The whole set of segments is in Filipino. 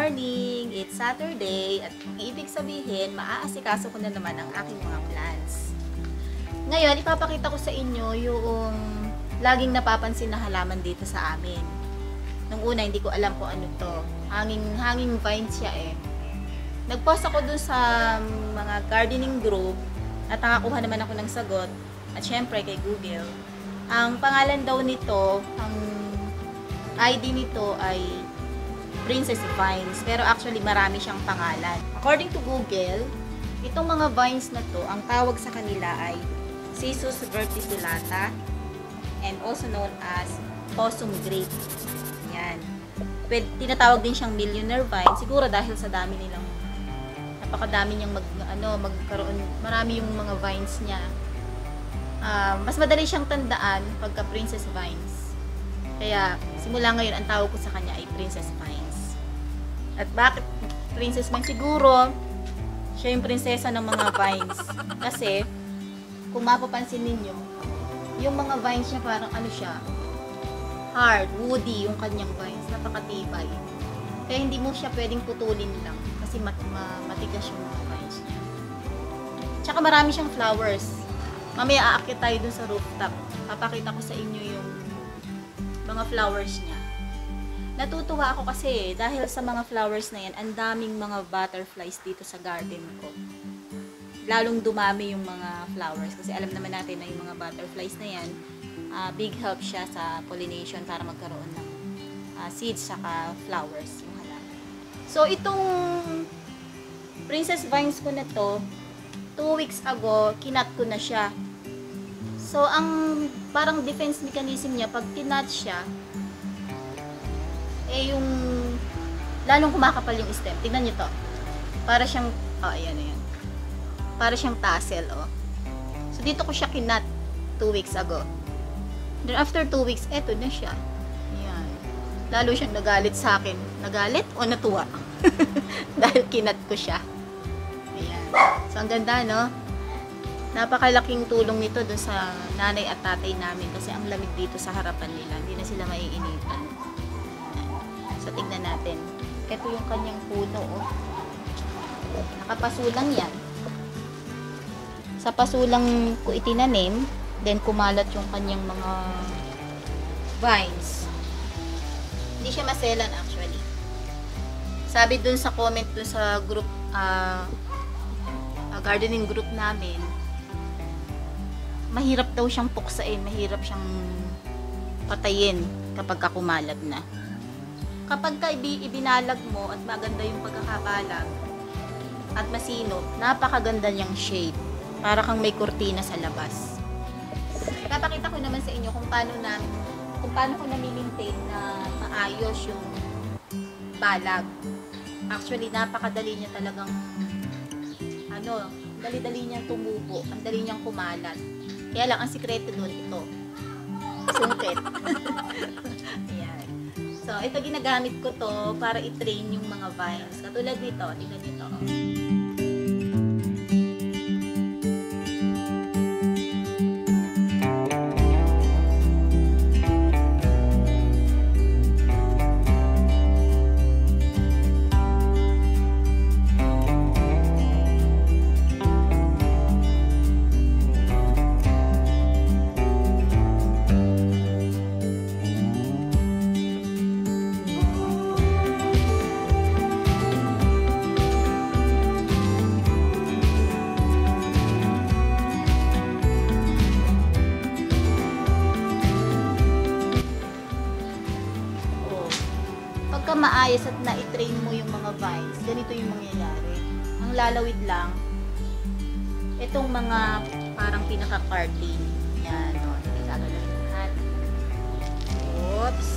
morning! It's Saturday at ang ibig sabihin, maaasikaso ko na naman ang aking mga plans. Ngayon, ipapakita ko sa inyo yung laging napapansin na halaman dito sa amin. Nung una, hindi ko alam kung ano to. Hanging vine siya eh. Nag-post ako dun sa mga gardening group at nakakuha naman ako ng sagot at syempre kay Google. Ang pangalan daw nito, ang ID nito ay Princess Vines, pero actually marami siyang pangalan. According to Google, itong mga vines na to, ang tawag sa kanila ay Cissus verticillata and also known as possum grape. Yan. Tinatawag din siyang millionaire vine, siguro dahil sa dami nilang napakadami niyang magkaroon, marami yung mga vines niya. Mas madali siyang tandaan pagka Princess Vines. Kaya simula ngayon ang tawag ko sa kanya ay Princess Vines. At bakit Princess Vines? Siguro siya yung prinsesa ng mga vines. Kasi kung mapapansin ninyo, yung mga vines niya parang ano siya, hard, woody yung kanyang vines, napakatibay. Kaya hindi mo siya pwedeng putulin lang kasi matigas yung mga vines niya. Tsaka marami siyang flowers. Mamaya aakyat tayo dun sa rooftop. Papakita ko sa inyo yung mga flowers niya. Natutuwa ako kasi dahil sa mga flowers na yan, ang daming mga butterflies dito sa garden ko. Lalong dumami yung mga flowers kasi alam naman natin na yung mga butterflies na yan, big help siya sa pollination para magkaroon ng seeds saka flowers yung halaman. So itong Princess Vines ko na to, 2 weeks ago, kinat ko na siya. So ang parang defense mechanism niya, pag kinat siya, eh yung lalong kumakapal yung stem. Tignan nyo to. Para siyang, ayan. Para siyang tassel, oh. So dito ko siya kinat 2 weeks ago. Then after 2 weeks, eto na siya. Ayan. Lalo siyang nagalit sa akin. Nagalit o natuwa? Dahil kinat ko siya. Ayan. So ang ganda, no? Napakalaking tulong nito dun sa nanay at tatay namin kasi ang lamig dito sa harapan nila. Hindi na sila maiinitan. So, tignan natin. Ito yung kanyang puno, oh. Nakapasulang yan. Sa pasulang ko itinanim, then kumalat yung kanyang mga vines. Hindi siya maselan actually. Sabi dun sa comment dun sa group, gardening group namin, mahirap daw siyang puksain, mahirap siyang patayin kapag kumalat na. Kapag ibinalag mo at maganda yung pagkakabalag at masinop, napakaganda niyang shade. Para kang may kurtina sa labas. Papakita ko naman sa inyo kung paano ko nami-maintain na maayos yung balag. Actually, napakadali niya talagang dali-dali niyang tumubo, ang dali niyang kumalat. Kaya lang ang sikreto doon ito. Sungkit. Ayan. So, ito ginagamit ko to para i-train yung mga vines. Katulad nito, tignan nito. Pagka maayos at na-train mo yung mga vines, ganito yung mangyayari. Ang lalawid lang, itong mga parang pinaka-carding. Yan, o. Hindi gagawin lahat. Oops!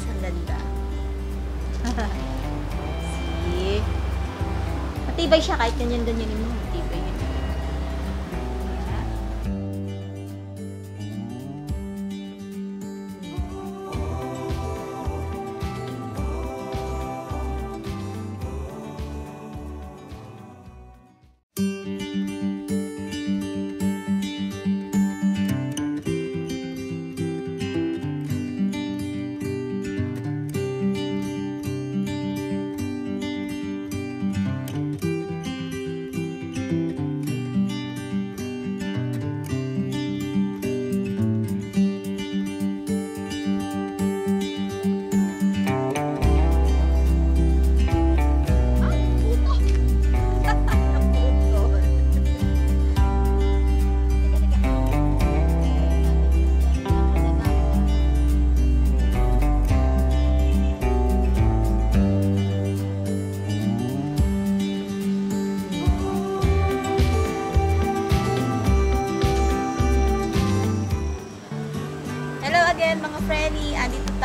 Ang ganda. See? Matibay siya kahit ganyan-ganyanin mo. Matibay yun.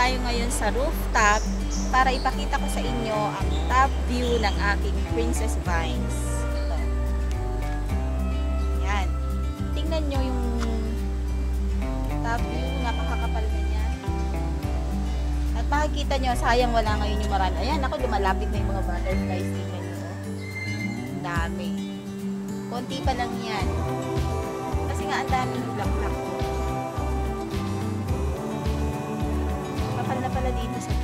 tayo ngayon sa rooftop para ipakita ko sa inyo ang top view ng aking Princess Vines. Ito. Yan. Tingnan nyo yung top view. Napakakapal na niya. At makikita nyo, sayang wala ngayon yung marami. Ayan, ako lumalapit na yung mga butterflies. Tingnan nyo. Ang dami. Konti pa lang yan. Kasi nga ang daming bulaklak. Kapal na pala dito sa